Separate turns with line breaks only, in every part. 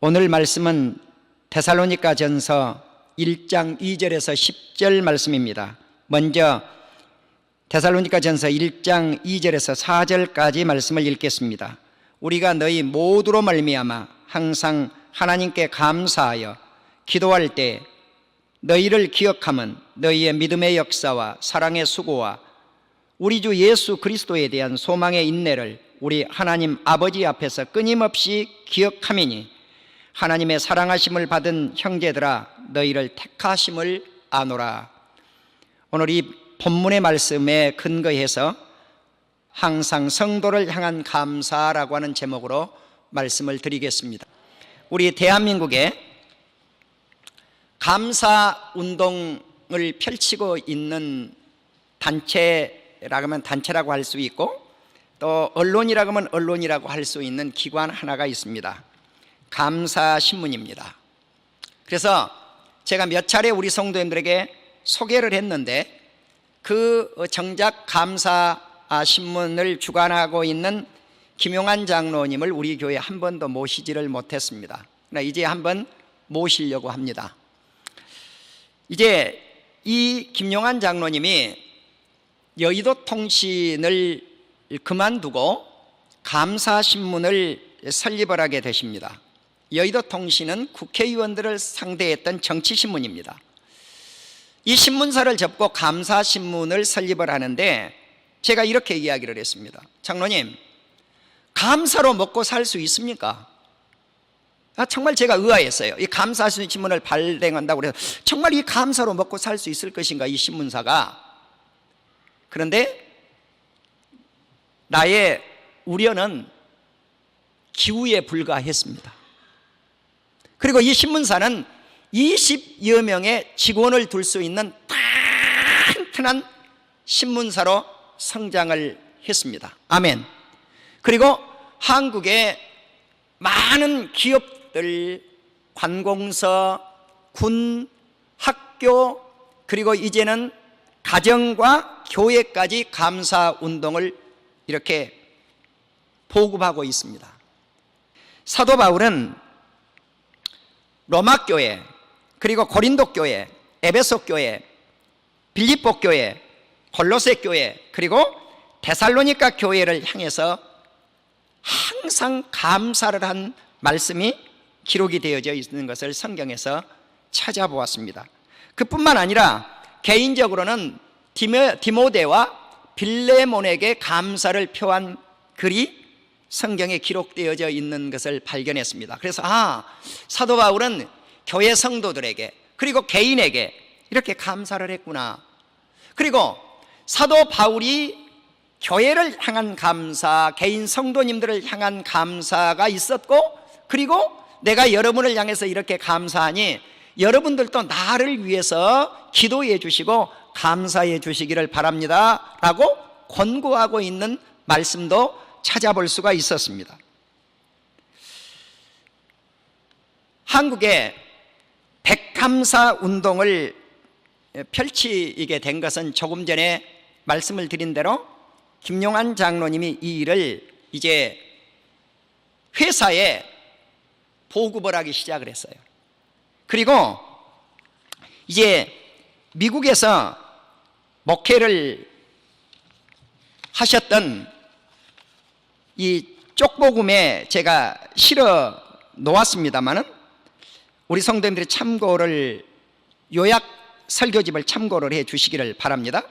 오늘 말씀은 데살로니가 전서 1장 2절에서 10절 말씀입니다. 먼저 데살로니가 전서 1장 2절에서 4절까지 말씀을 읽겠습니다. 우리가 너희 모두로 말미암아 항상 하나님께 감사하여 기도할 때 너희를 기억함은 너희의 믿음의 역사와 사랑의 수고와 우리 주 예수 그리스도에 대한 소망의 인내를 우리 하나님 아버지 앞에서 끊임없이 기억함이니 하나님의 사랑하심을 받은 형제들아 너희를 택하심을 아노라. 오늘 이 본문의 말씀에 근거해서 항상 성도를 향한 감사라고 하는 제목으로 말씀을 드리겠습니다. 우리 대한민국에 감사 운동을 펼치고 있는 단체라고 하면 단체라고 할 수 있고 또 언론이라고 하면 언론이라고 할 수 있는 기관 하나가 있습니다. 감사신문입니다. 그래서 제가 몇 차례 우리 성도님들에게 소개를 했는데 그 정작 감사신문을 주관하고 있는 김용환 장로님을 우리 교회에 한 번도 모시지를 못했습니다. 그러나 이제 한번 모시려고 합니다. 이제 이 김용환 장로님이 여의도 통신을 그만두고 감사신문을 설립을 하게 되십니다. 여의도 통신은 국회의원들을 상대했던 정치신문입니다. 이 신문사를 접고 감사신문을 설립을 하는데 제가 이렇게 이야기를 했습니다. 장로님, 감사로 먹고 살 수 있습니까? 정말 제가 의아했어요. 이 감사신문을 발행한다고 그래서 정말 이 감사로 먹고 살 수 있을 것인가, 이 신문사가. 그런데 나의 우려는 기우에 불과했습니다. 그리고 이 신문사는 20여 명의 직원을 둘 수 있는 튼튼한 신문사로 성장을 했습니다. 아멘. 그리고 한국의 많은 기업들, 관공서, 군, 학교, 그리고 이제는 가정과 교회까지 감사 운동을 이렇게 보급하고 있습니다. 사도 바울은 로마 교회, 그리고 고린도 교회, 에베소 교회, 빌립보 교회, 골로새 교회, 그리고 데살로니가 교회를 향해서 항상 감사를 한 말씀이 기록이 되어져 있는 것을 성경에서 찾아보았습니다. 그뿐만 아니라 개인적으로는 디모데와 빌레몬에게 감사를 표한 글이 성경에 기록되어져 있는 것을 발견했습니다. 그래서 사도 바울은 교회 성도들에게 그리고 개인에게 이렇게 감사를 했구나. 그리고 사도 바울이 교회를 향한 감사, 개인 성도님들을 향한 감사가 있었고, 그리고 내가 여러분을 향해서 이렇게 감사하니 여러분들도 나를 위해서 기도해 주시고 감사해 주시기를 바랍니다 라고 권고하고 있는 말씀도 찾아볼 수가 있었습니다. 한국에 백감사 운동을 펼치게 된 것은 조금 전에 말씀을 드린 대로 김용환 장로님이 이 일을 이제 회사에 보급을 하기 시작을 했어요. 그리고 이제 미국에서 목회를 하셨던 이 쪽복음에 제가 실어 놓았습니다만은 우리 성도님들이 참고를, 요약 설교집을 참고를 해 주시기를 바랍니다.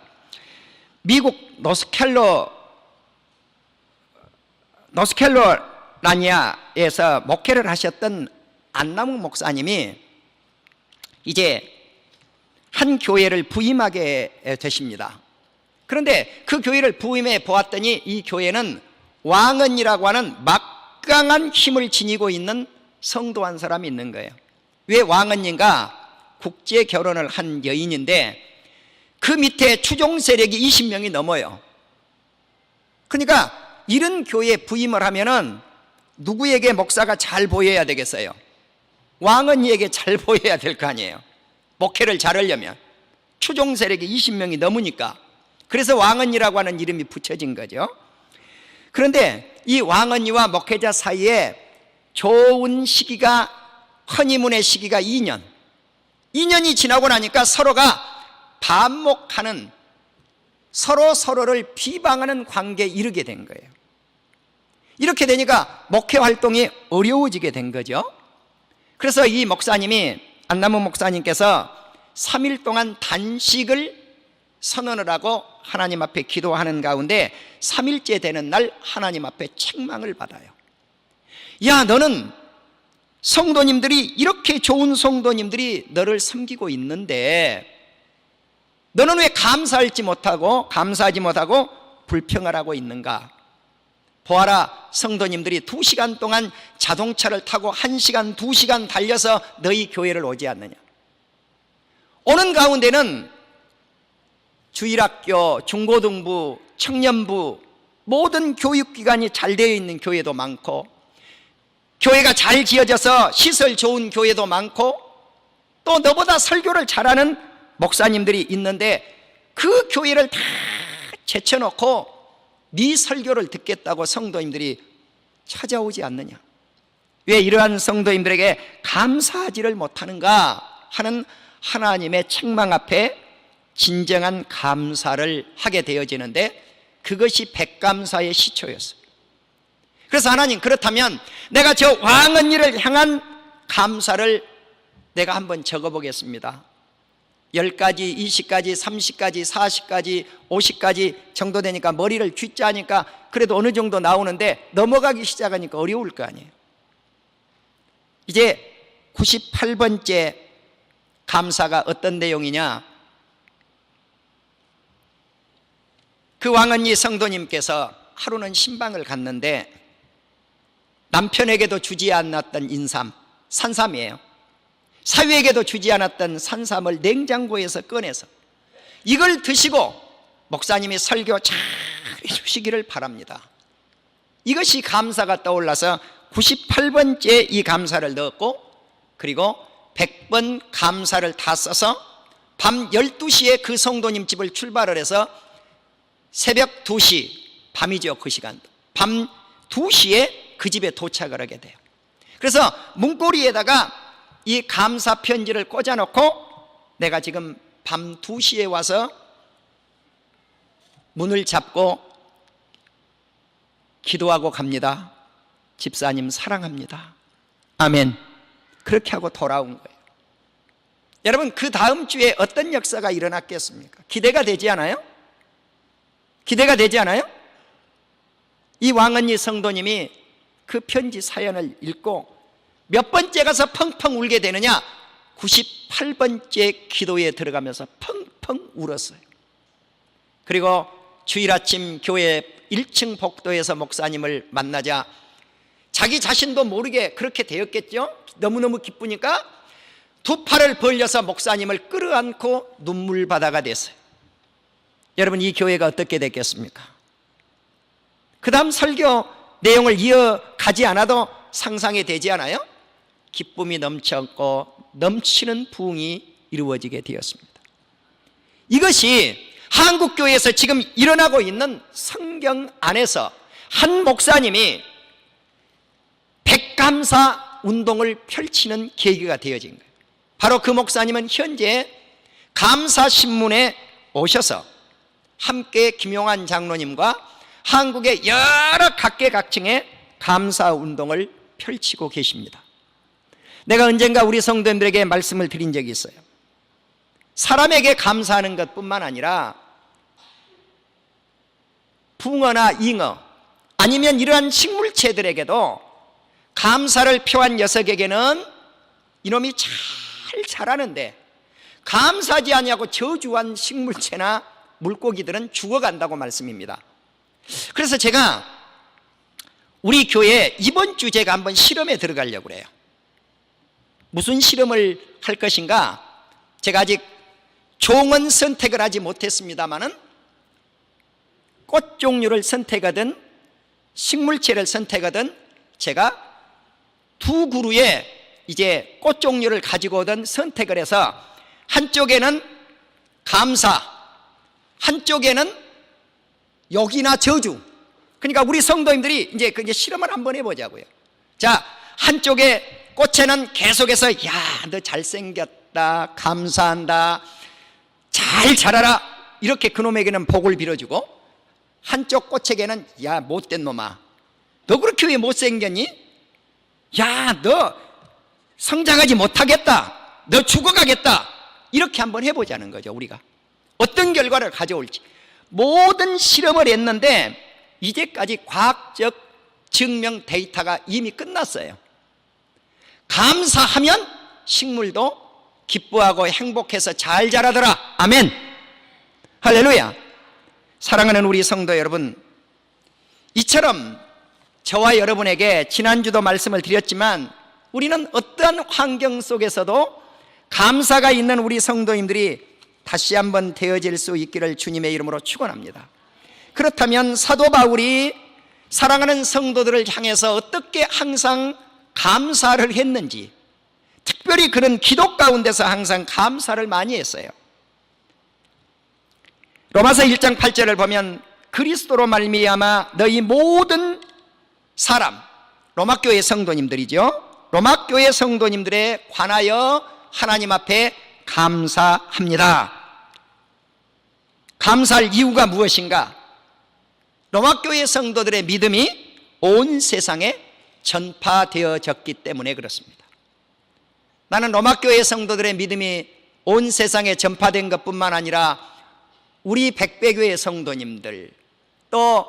미국 노스캐롤라니아에서 목회를 하셨던 안남욱 목사님이 이제 한 교회를 부임하게 되십니다. 그런데 그 교회를 부임해 보았더니 이 교회는 왕언이라고 하는 막강한 힘을 지니고 있는 성도 한 사람이 있는 거예요. 왜 왕언인가? 국제 결혼을 한 여인인데 그 밑에 추종 세력이 20명이 넘어요. 그러니까 이런 교회에 부임을 하면은 누구에게 목사가 잘 보여야 되겠어요? 왕언니에게 잘 보여야 될 거 아니에요. 목회를 잘하려면 추종 세력이 20명이 넘으니까. 그래서 왕언니라고 하는 이름이 붙여진 거죠. 그런데 이 왕언니와 목회자 사이에 좋은 시기가 허니문의 시기가 2년이 지나고 나니까 서로가 반목하는, 서로 서로를 비방하는 관계에 이르게 된 거예요. 이렇게 되니까 목회 활동이 어려워지게 된 거죠. 그래서 이 목사님이, 안남무 목사님께서 3일 동안 단식을 선언을 하고 하나님 앞에 기도하는 가운데 3일째 되는 날 하나님 앞에 책망을 받아요. 야, 너는 성도님들이, 이렇게 좋은 성도님들이 너를 섬기고 있는데 너는 왜 감사하지 못하고 불평을 하고 있는가? 보아라, 성도님들이 2시간 동안 자동차를 타고 1시간, 2시간 달려서 너희 교회를 오지 않느냐? 오는 가운데는 주일학교, 중고등부, 청년부, 모든 교육기관이 잘 되어 있는 교회도 많고, 교회가 잘 지어져서 시설 좋은 교회도 많고, 또 너보다 설교를 잘하는 목사님들이 있는데 그 교회를 다 제쳐놓고 네 설교를 듣겠다고 성도님들이 찾아오지 않느냐? 왜 이러한 성도님들에게 감사하지를 못하는가 하는 하나님의 책망 앞에 진정한 감사를 하게 되어지는데, 그것이 백감사의 시초였어요. 그래서 하나님, 그렇다면 내가 저 왕언니를 향한 감사를 내가 한번 적어보겠습니다. 10가지, 20가지, 30가지, 40가지, 50가지 정도 되니까 머리를 쥐자 하니까 그래도 어느 정도 나오는데 넘어가기 시작하니까 어려울 거 아니에요. 이제 98번째 감사가 어떤 내용이냐? 그 왕언니 성도님께서 하루는 신방을 갔는데 남편에게도 주지 않았던 인삼, 산삼이에요. 사위에게도 주지 않았던 산삼을 냉장고에서 꺼내서 이걸 드시고 목사님이 설교 잘 해주시기를 바랍니다. 이것이 감사가 떠올라서 98번째 이 감사를 넣었고, 그리고 100번 감사를 다 써서 밤 12시에 그 성도님 집을 출발을 해서 새벽 2시, 밤이죠, 그 시간, 밤 2시에 그 집에 도착을 하게 돼요. 그래서 문고리에다가 이 감사 편지를 꽂아놓고 내가 지금 밤 2시에 와서 문을 잡고 기도하고 갑니다. 집사님 사랑합니다. 아멘. 그렇게 하고 돌아온 거예요. 여러분, 그 다음 주에 어떤 역사가 일어났겠습니까? 기대가 되지 않아요? 기대가 되지 않아요? 이 왕언니 성도님이 그 편지 사연을 읽고 몇 번째 가서 펑펑 울게 되느냐? 98번째 기도에 들어가면서 펑펑 울었어요. 그리고 주일 아침 교회 1층 복도에서 목사님을 만나자 자기 자신도 모르게 그렇게 되었겠죠? 너무너무 기쁘니까 두 팔을 벌려서 목사님을 끌어안고 눈물바다가 됐어요. 여러분, 이 교회가 어떻게 됐겠습니까? 그 다음 설교 내용을 이어가지 않아도 상상이 되지 않아요? 기쁨이 넘쳤고 넘치는 부흥이 이루어지게 되었습니다. 이것이 한국교회에서 지금 일어나고 있는 성경 안에서 한 목사님이 백감사 운동을 펼치는 계기가 되어진 거예요. 바로 그 목사님은 현재 감사신문에 오셔서 함께 김용환 장로님과 한국의 여러 각계각층의 감사운동을 펼치고 계십니다. 내가 언젠가 우리 성도님들에게 말씀을 드린 적이 있어요. 사람에게 감사하는 것뿐만 아니라 붕어나 잉어 아니면 이러한 식물체들에게도 감사를 표한 녀석에게는 이놈이 잘 자라는데 감사하지 아니하고 저주한 식물체나 물고기들은 죽어간다고 말씀입니다. 그래서 제가 우리 교회에 이번 주 제가 한번 실험에 들어가려고 그래요. 무슨 실험을 할 것인가? 제가 아직 종은 선택을 하지 못했습니다마는 꽃 종류를 선택하든 식물체를 선택하든 제가 두 그루의 이제 꽃 종류를 가지고 오든 선택을 해서 한쪽에는 감사, 한쪽에는 욕이나 저주. 그러니까 우리 성도님들이 이제 실험을 한번 해보자고요. 자, 한쪽에 꽃에는 계속해서 야, 너 잘생겼다, 감사한다, 잘 자라라, 이렇게 그놈에게는 복을 빌어주고, 한쪽 꽃에게는 야, 못된 놈아, 너 그렇게 왜 못생겼니? 야, 너 성장하지 못하겠다, 너 죽어가겠다, 이렇게 한번 해보자는 거죠. 우리가 어떤 결과를 가져올지. 모든 실험을 했는데 이제까지 과학적 증명 데이터가 이미 끝났어요. 감사하면 식물도 기뻐하고 행복해서 잘 자라더라. 아멘. 할렐루야. 사랑하는 우리 성도 여러분, 이처럼 저와 여러분에게 지난주도 말씀을 드렸지만 우리는 어떠한 환경 속에서도 감사가 있는 우리 성도님들이 다시 한번 되어질 수 있기를 주님의 이름으로 축원합니다. 그렇다면 사도 바울이 사랑하는 성도들을 향해서 어떻게 항상 감사를 했는지, 특별히 그런 기도 가운데서 항상 감사를 많이 했어요. 로마서 1장 8절을 보면 그리스도로 말미암아 너희 모든 사람, 로마교회 성도님들이죠, 로마교회 성도님들에 관하여 하나님 앞에 감사합니다. 감사할 이유가 무엇인가? 로마교회 성도들의 믿음이 온 세상에 전파되어졌기 때문에 그렇습니다. 나는 로마교회 성도들의 믿음이 온 세상에 전파된 것뿐만 아니라 우리 백배교회 성도님들, 또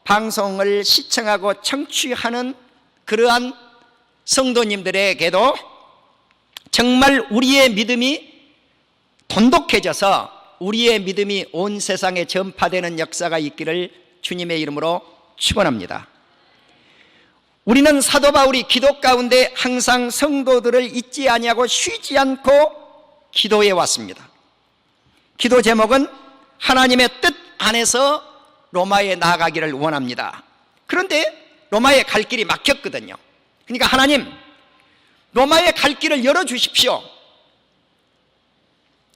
방송을 시청하고 청취하는 그러한 성도님들에게도 정말 우리의 믿음이 돈독해져서 우리의 믿음이 온 세상에 전파되는 역사가 있기를 주님의 이름으로 축원합니다. 우리는 사도 바울이 기도 가운데 항상 성도들을 잊지 아니하고 쉬지 않고 기도해 왔습니다. 기도 제목은 하나님의 뜻 안에서 로마에 나아가기를 원합니다. 그런데 로마에 갈 길이 막혔거든요. 그러니까 하나님, 로마에 갈 길을 열어주십시오.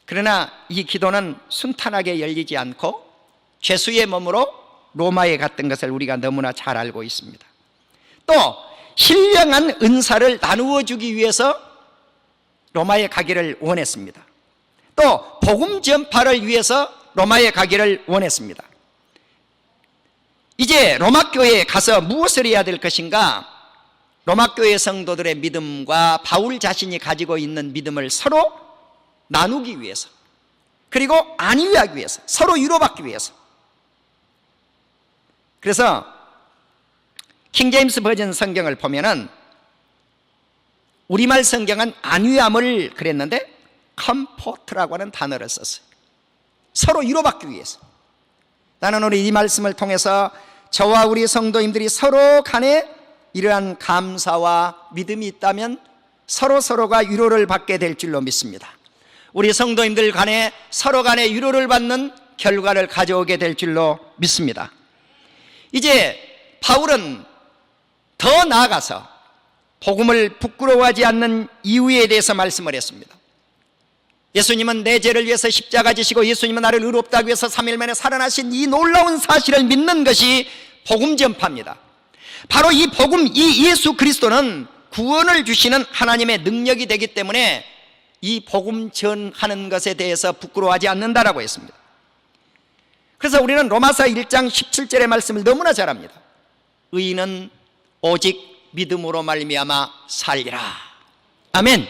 그러나 이 기도는 순탄하게 열리지 않고 죄수의 몸으로 로마에 갔던 것을 우리가 너무나 잘 알고 있습니다. 또 신령한 은사를 나누어 주기 위해서 로마에 가기를 원했습니다. 또 복음 전파를 위해서 로마에 가기를 원했습니다. 이제 로마 교회에 가서 무엇을 해야 될 것인가? 로마 교회 성도들의 믿음과 바울 자신이 가지고 있는 믿음을 서로 나누기 위해서, 그리고 안위하기 위해서, 서로 위로받기 위해서. 그래서 킹제임스 버전 성경을 보면은 우리말 성경은 안위함을 그랬는데 컴포트라고 하는 단어를 썼어요. 서로 위로받기 위해서. 나는 오늘 이 말씀을 통해서 저와 우리 성도님들이 서로 간에 이러한 감사와 믿음이 있다면 서로가 위로를 받게 될 줄로 믿습니다. 우리 성도님들 간에 서로 간에 위로를 받는 결과를 가져오게 될 줄로 믿습니다. 이제 바울은 더 나아가서 복음을 부끄러워하지 않는 이유에 대해서 말씀을 했습니다. 예수님은 내 죄를 위해서 십자가 지시고 예수님은 나를 의롭다 하기 위해서 3일 만에 살아나신 이 놀라운 사실을 믿는 것이 복음 전파입니다. 바로 이 복음, 이 예수 그리스도는 구원을 주시는 하나님의 능력이 되기 때문에 이 복음 전하는 것에 대해서 부끄러워하지 않는다라고 했습니다. 그래서 우리는 로마서 1장 17절의 말씀을 너무나 잘 압니다. 의인은 오직 믿음으로 말미암아 살리라. 아멘.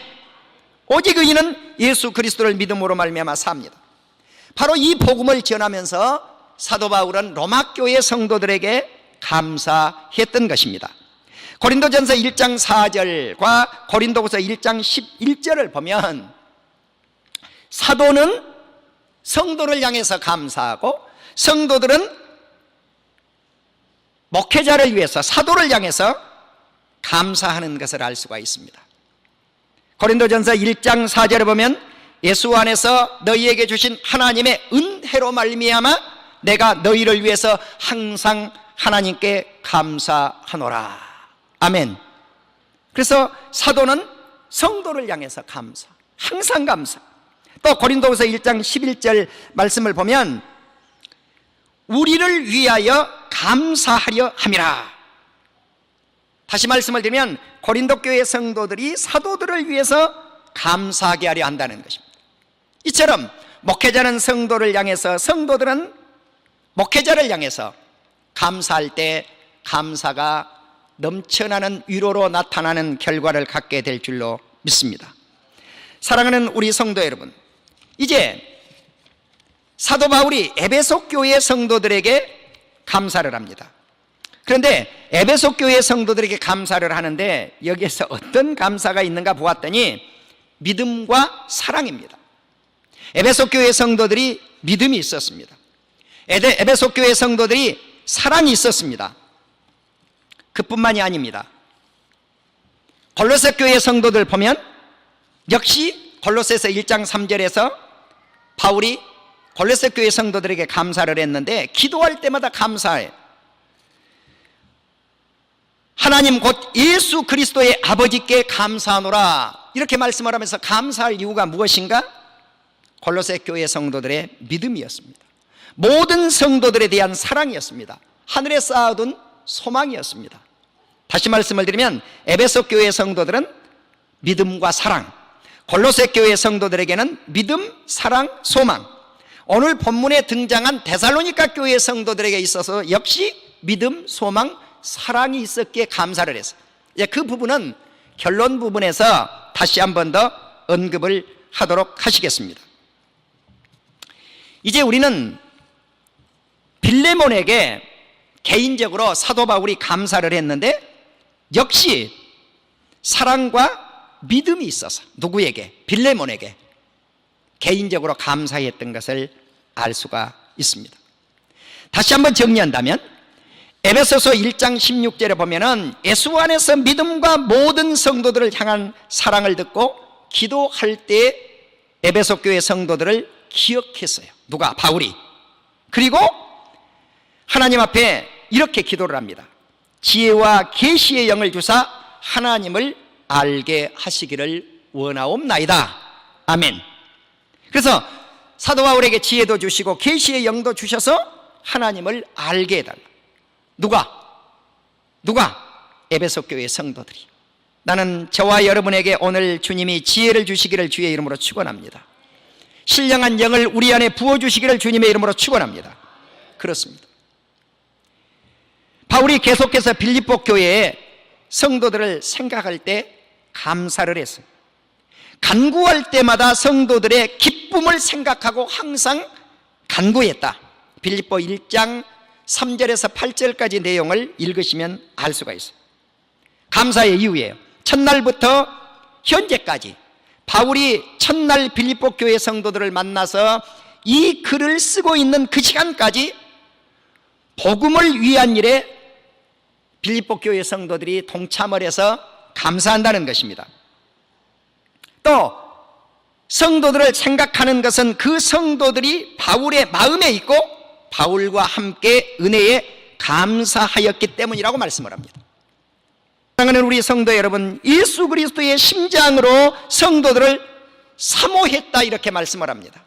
오직 의인은 예수 그리스도를 믿음으로 말미암아 삽니다. 바로 이 복음을 전하면서 사도 바울은 로마 교회 성도들에게 감사했던 것입니다. 고린도전서 1장 4절과 고린도후서 1장 11절을 보면 사도는 성도를 향해서 감사하고 성도들은 목회자를 위해서 사도를 향해서 감사하는 것을 알 수가 있습니다. 고린도전서 1장 4절에 보면 예수 안에서 너희에게 주신 하나님의 은혜로 말미암아 내가 너희를 위해서 항상 하나님께 감사하노라. 아멘. 그래서 사도는 성도를 향해서 감사, 항상 감사. 또 고린도후서 1장 11절 말씀을 보면 우리를 위하여 감사하려 함이라. 다시 말씀을 드리면 고린도 교회 성도들이 사도들을 위해서 감사하게 하려 한다는 것입니다. 이처럼 목회자는 성도를 향해서, 성도들은 목회자를 향해서 감사할 때 감사가 넘쳐나는 위로로 나타나는 결과를 갖게 될 줄로 믿습니다. 사랑하는 우리 성도 여러분, 이제 사도 바울이 에베소 교회 성도들에게 감사를 합니다. 그런데 에베소 교회 성도들에게 감사를 하는데 여기에서 어떤 감사가 있는가 보았더니 믿음과 사랑입니다. 에베소 교회 성도들이 믿음이 있었습니다. 에베소 교회 성도들이 사랑이 있었습니다. 그뿐만이 아닙니다. 골로새 교회 성도들 보면 역시 골로새서 1장 3절에서 바울이 골로새 교회 성도들에게 감사를 했는데 기도할 때마다 감사해. 하나님 곧 예수 그리스도의 아버지께 감사하노라, 이렇게 말씀을 하면서 감사할 이유가 무엇인가? 골로새 교회 성도들의 믿음이었습니다. 모든 성도들에 대한 사랑이었습니다. 하늘에 쌓아둔 소망이었습니다. 다시 말씀을 드리면 에베소 교회 성도들은 믿음과 사랑, 골로새 교회 성도들에게는 믿음, 사랑, 소망. 오늘 본문에 등장한 데살로니가 교회 성도들에게 있어서 역시 믿음, 소망, 사랑이 있었기에 감사를 했어요. 그 부분은 결론 부분에서 다시 한 번 더 언급을 하도록 하시겠습니다. 이제 우리는 빌레몬에게 개인적으로 사도 바울이 감사를 했는데 역시 사랑과 믿음이 있어서 누구에게? 빌레몬에게 개인적으로 감사했던 것을 알 수가 있습니다. 다시 한번 정리한다면 에베소서 1장 16절에 보면은 예수 안에서 믿음과 모든 성도들을 향한 사랑을 듣고 기도할 때 에베소 교회 성도들을 기억했어요. 누가? 바울이. 그리고 하나님 앞에 이렇게 기도를 합니다. 지혜와 계시의 영을 주사 하나님을 알게 하시기를 원하옵나이다. 아멘. 그래서 사도 바울에게 지혜도 주시고 계시의 영도 주셔서 하나님을 알게 해달라. 누가? 에베소 교회 성도들이. 나는 저와 여러분에게 오늘 주님이 지혜를 주시기를 주의 이름으로 축원합니다. 신령한 영을 우리 안에 부어주시기를 주님의 이름으로 축원합니다. 그렇습니다. 바울이 계속해서 빌립보 교회의 성도들을 생각할 때 감사를 했어요. 간구할 때마다 성도들의 기쁨을 생각하고 항상 간구했다. 빌립보 1장 3절에서 8절까지 내용을 읽으시면 알 수가 있어요. 감사의 이유예요. 첫날부터 현재까지 바울이 첫날 빌립보 교회 성도들을 만나서 이 글을 쓰고 있는 그 시간까지 복음을 위한 일에 빌립보 교회 성도들이 동참을 해서 감사한다는 것입니다. 또 성도들을 생각하는 것은 그 성도들이 바울의 마음에 있고 바울과 함께 은혜에 감사하였기 때문이라고 말씀을 합니다. 사랑하는 우리 성도 여러분, 예수 그리스도의 심장으로 성도들을 사모했다, 이렇게 말씀을 합니다.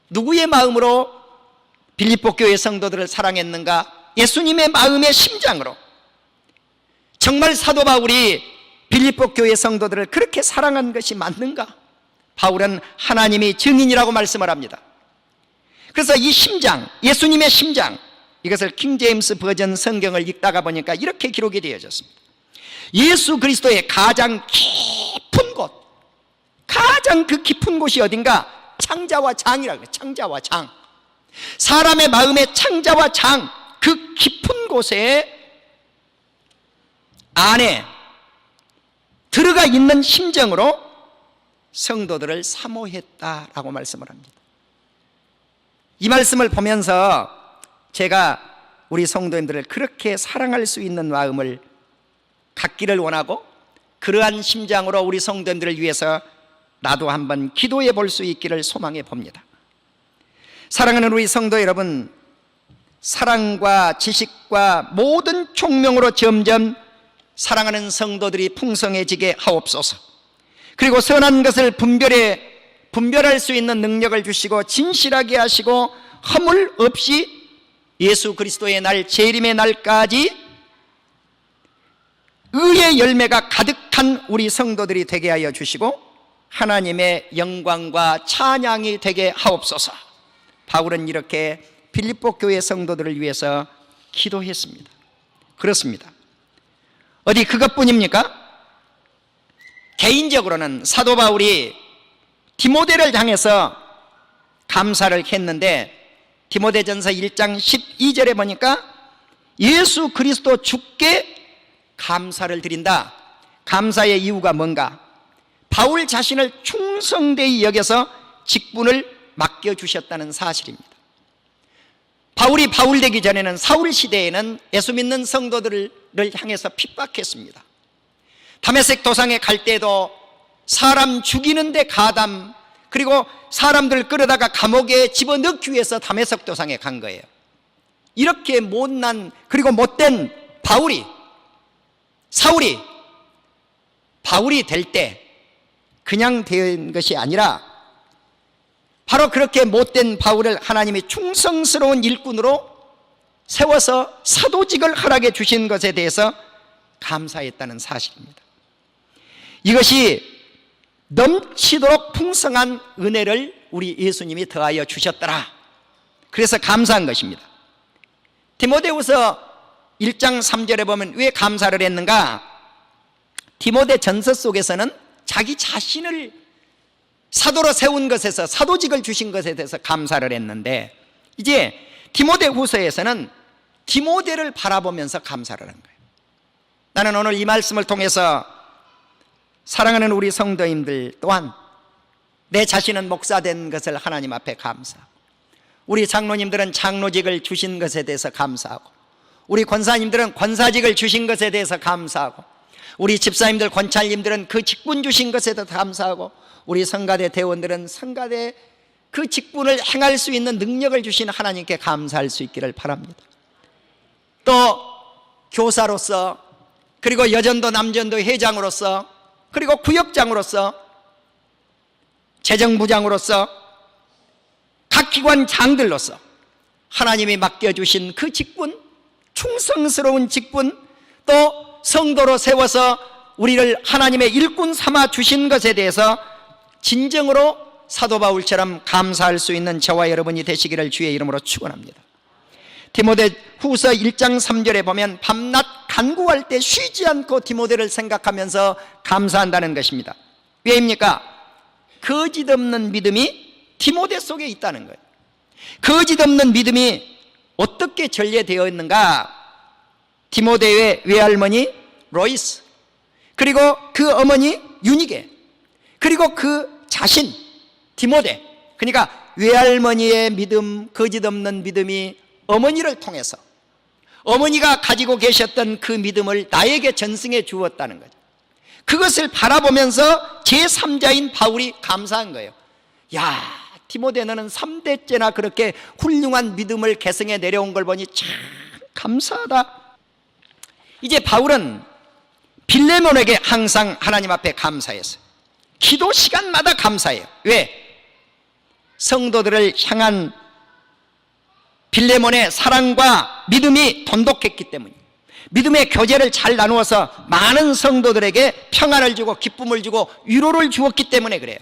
누구의 마음으로 빌립보 교회 성도들을 사랑했는가? 예수님의 마음의 심장으로. 정말 사도 바울이 빌립보 교회 성도들을 그렇게 사랑한 것이 맞는가? 바울은 하나님이 증인이라고 말씀을 합니다. 그래서 이 심장, 예수님의 심장, 이것을 킹제임스 버전 성경을 읽다가 보니까 이렇게 기록이 되어졌습니다. 예수 그리스도의 가장 깊은 곳, 가장 그 깊은 곳이 어딘가? 창자와 장이라고 해요. 창자와 장. 사람의 마음의 창자와 장, 그 깊은 곳에 안에 들어가 있는 심정으로 성도들을 사모했다라고 말씀을 합니다. 이 말씀을 보면서 제가 우리 성도님들을 그렇게 사랑할 수 있는 마음을 갖기를 원하고 그러한 심장으로 우리 성도님들을 위해서 나도 한번 기도해 볼 수 있기를 소망해 봅니다. 사랑하는 우리 성도 여러분, 사랑과 지식과 모든 총명으로 점점 사랑하는 성도들이 풍성해지게 하옵소서. 그리고 선한 것을 분별할 수 있는 능력을 주시고 진실하게 하시고 허물 없이 예수 그리스도의 날, 재림의 날까지 의의 열매가 가득한 우리 성도들이 되게 하여 주시고 하나님의 영광과 찬양이 되게 하옵소서. 바울은 이렇게 빌립보 교회 성도들을 위해서 기도했습니다. 그렇습니다. 어디 그것뿐입니까? 개인적으로는 사도 바울이 디모데를 향해서 감사를 했는데 디모데전서 1장 12절에 보니까 예수 그리스도 주께 감사를 드린다. 감사의 이유가 뭔가? 바울 자신을 충성되이 여겨서 직분을 맡겨주셨다는 사실입니다. 바울이 바울 되기 전에는 사울 시대에는 예수 믿는 성도들을 향해서 핍박했습니다. 다메섹 도상에 갈 때도 사람 죽이는 데 가담, 그리고 사람들 끌어다가 감옥에 집어넣기 위해서 다메섹 도상에 간 거예요. 이렇게 못난 그리고 못된 사울이 바울이 될 때 그냥 된 것이 아니라 바로 그렇게 못된 바울을 하나님이 충성스러운 일꾼으로 세워서 사도직을 허락해 주신 것에 대해서 감사했다는 사실입니다. 이것이 넘치도록 풍성한 은혜를 우리 예수님이 더하여 주셨더라. 그래서 감사한 것입니다. 디모데후서 1장 3절에 보면 왜 감사를 했는가? 디모데 전서 속에서는 자기 자신을 사도로 세운 것에서 사도직을 주신 것에 대해서 감사를 했는데 이제 디모데후서에서는 디모데를 바라보면서 감사를 한 거예요. 나는 오늘 이 말씀을 통해서 사랑하는 우리 성도님들 또한 내 자신은 목사된 것을 하나님 앞에 감사하고, 우리 장로님들은 장로직을 주신 것에 대해서 감사하고, 우리 권사님들은 권사직을 주신 것에 대해서 감사하고, 우리 집사님들 권찰님들은 그 직분 주신 것에 대해서 감사하고, 우리 성가대 대원들은 성가대 그 직분을 행할 수 있는 능력을 주신 하나님께 감사할 수 있기를 바랍니다. 또 교사로서, 그리고 여전도 남전도 회장으로서, 그리고 구역장으로서, 재정부장으로서, 각 기관 장들로서 하나님이 맡겨주신 그 직분, 충성스러운 직분, 또 성도로 세워서 우리를 하나님의 일꾼 삼아 주신 것에 대해서 진정으로 사도 바울처럼 감사할 수 있는 저와 여러분이 되시기를 주의 이름으로 축원합니다. 디모데후서 1장 3절에 보면 밤낮 간구할 때 쉬지 않고 디모데를 생각하면서 감사한다는 것입니다. 왜입니까? 거짓 없는 믿음이 디모데 속에 있다는 거예요. 거짓 없는 믿음이 어떻게 전례되어 있는가? 디모데의 외할머니 로이스, 그리고 그 어머니 유니게, 그리고 그 자신 디모데, 그러니까 외할머니의 믿음, 거짓 없는 믿음이 어머니를 통해서 어머니가 가지고 계셨던 그 믿음을 나에게 전승해 주었다는 거죠. 그것을 바라보면서 제3자인 바울이 감사한 거예요. 야, 디모데 너는 3대째나 그렇게 훌륭한 믿음을 계승해 내려온 걸 보니 참 감사하다. 이제 바울은 빌레몬에게 항상 하나님 앞에 감사했어요. 기도 시간마다 감사해요. 왜? 성도들을 향한 빌레몬의 사랑과 믿음이 돈독했기 때문이에요. 믿음의 교제를 잘 나누어서 많은 성도들에게 평안을 주고 기쁨을 주고 위로를 주었기 때문에 그래요.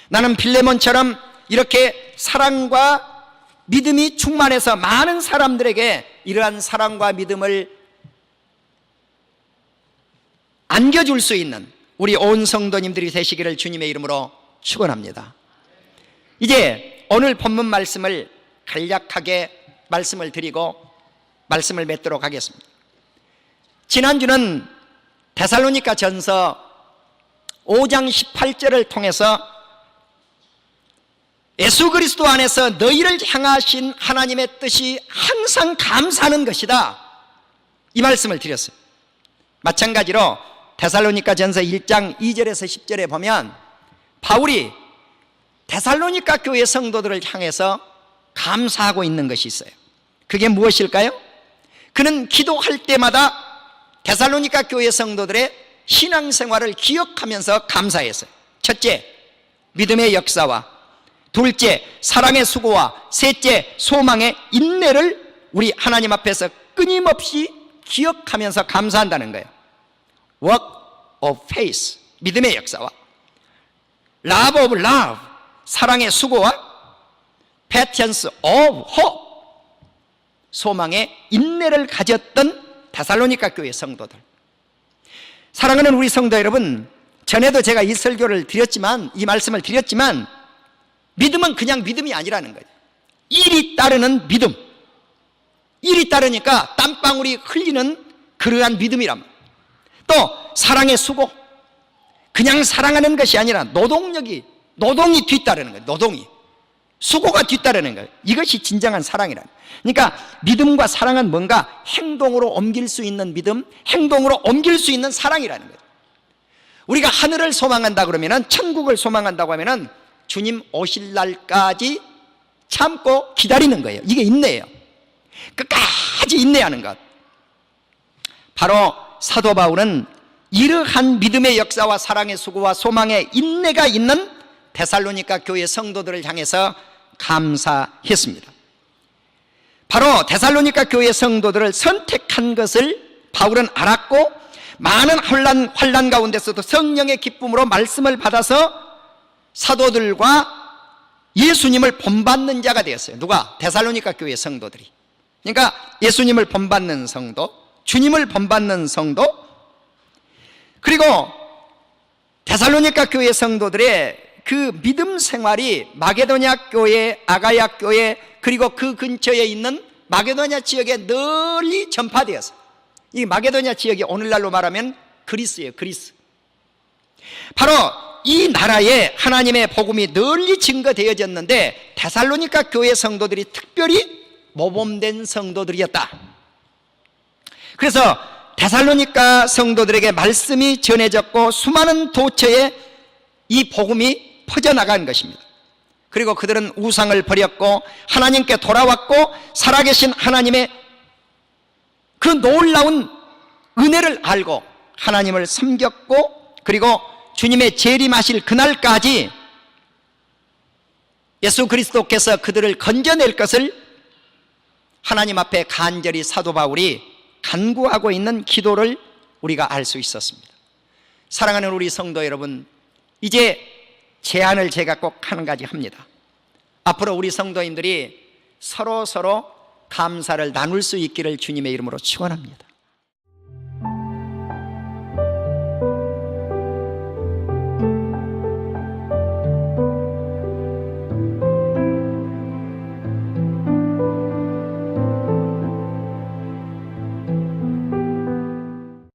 나는 빌레몬처럼 이렇게 사랑과 믿음이 충만해서 많은 사람들에게 이러한 사랑과 믿음을 안겨줄 수 있는 우리 온 성도님들이 되시기를 주님의 이름으로 축원합니다. 이제 오늘 본문 말씀을 간략하게 말씀을 드리고 말씀을 맺도록 하겠습니다. 지난주는 데살로니가 전서 5장 18절을 통해서 예수 그리스도 안에서 너희를 향하신 하나님의 뜻이 항상 감사하는 것이다, 이 말씀을 드렸어요. 마찬가지로 데살로니가 전서 1장 2절에서 10절에 보면 바울이 데살로니가 교회 성도들을 향해서 감사하고 있는 것이 있어요. 그게 무엇일까요? 그는 기도할 때마다 데살로니가 교회 성도들의 신앙생활을 기억하면서 감사했어요. 첫째, 믿음의 역사와, 둘째, 사랑의 수고와, 셋째, 소망의 인내를 우리 하나님 앞에서 끊임없이 기억하면서 감사한다는 거예요. work of faith, 믿음의 역사와 love of love, 사랑의 수고와 patience of hope, 소망의 인내를 가졌던 데살로니가 교회 성도들. 사랑하는 우리 성도 여러분, 전에도 제가 이 설교를 드렸지만, 이 말씀을 드렸지만, 믿음은 그냥 믿음이 아니라는 거예요. 일이 따르는 믿음. 일이 따르니까 땀방울이 흘리는 그러한 믿음이란 말이에요. 또 사랑의 수고, 그냥 사랑하는 것이 아니라 노동이 뒤따르는 거예요. 노동이, 수고가 뒤따르는 거예요. 이것이 진정한 사랑이란 거예요. 그러니까 믿음과 사랑은 뭔가 행동으로 옮길 수 있는 믿음, 행동으로 옮길 수 있는 사랑이라는 거예요. 우리가 하늘을 소망한다 그러면은, 천국을 소망한다고 하면은 주님 오실 날까지 참고 기다리는 거예요. 이게 인내예요. 끝까지 인내하는 것. 바로 사도 바울은 이러한 믿음의 역사와 사랑의 수고와 소망의 인내가 있는 데살로니가 교회 성도들을 향해서 감사했습니다. 바로 데살로니가 교회 성도들을 선택한 것을 바울은 알았고, 많은 환난 가운데서도 성령의 기쁨으로 말씀을 받아서 사도들과 예수님을 본받는 자가 되었어요. 누가? 데살로니가 교회 성도들이. 그러니까 예수님을 본받는 성도, 주님을 본받는 성도, 그리고 데살로니가 교회 성도들의 그 믿음 생활이 마게도냐 교회, 아가야 교회, 그리고 그 근처에 있는 마게도냐 지역에 널리 전파되었어요. 이 마게도냐 지역이 오늘날로 말하면 그리스예요. 그리스. 바로 이 나라에 하나님의 복음이 널리 증거되어졌는데 데살로니가 교회 성도들이 특별히 모범된 성도들이었다. 그래서 데살로니가 성도들에게 말씀이 전해졌고 수많은 도처에 이 복음이 퍼져나간 것입니다. 그리고 그들은 우상을 버렸고 하나님께 돌아왔고 살아계신 하나님의 그 놀라운 은혜를 알고 하나님을 섬겼고, 그리고 주님의 재림하실 그날까지 예수 그리스도께서 그들을 건져낼 것을 하나님 앞에 간절히 사도 바울이 간구하고 있는 기도를 우리가 알 수 있었습니다. 사랑하는 우리 성도 여러분, 이제 제안을 제가 꼭 한 가지 합니다. 앞으로 우리 성도님들이 서로 감사를 나눌 수 있기를 주님의 이름으로 축원합니다.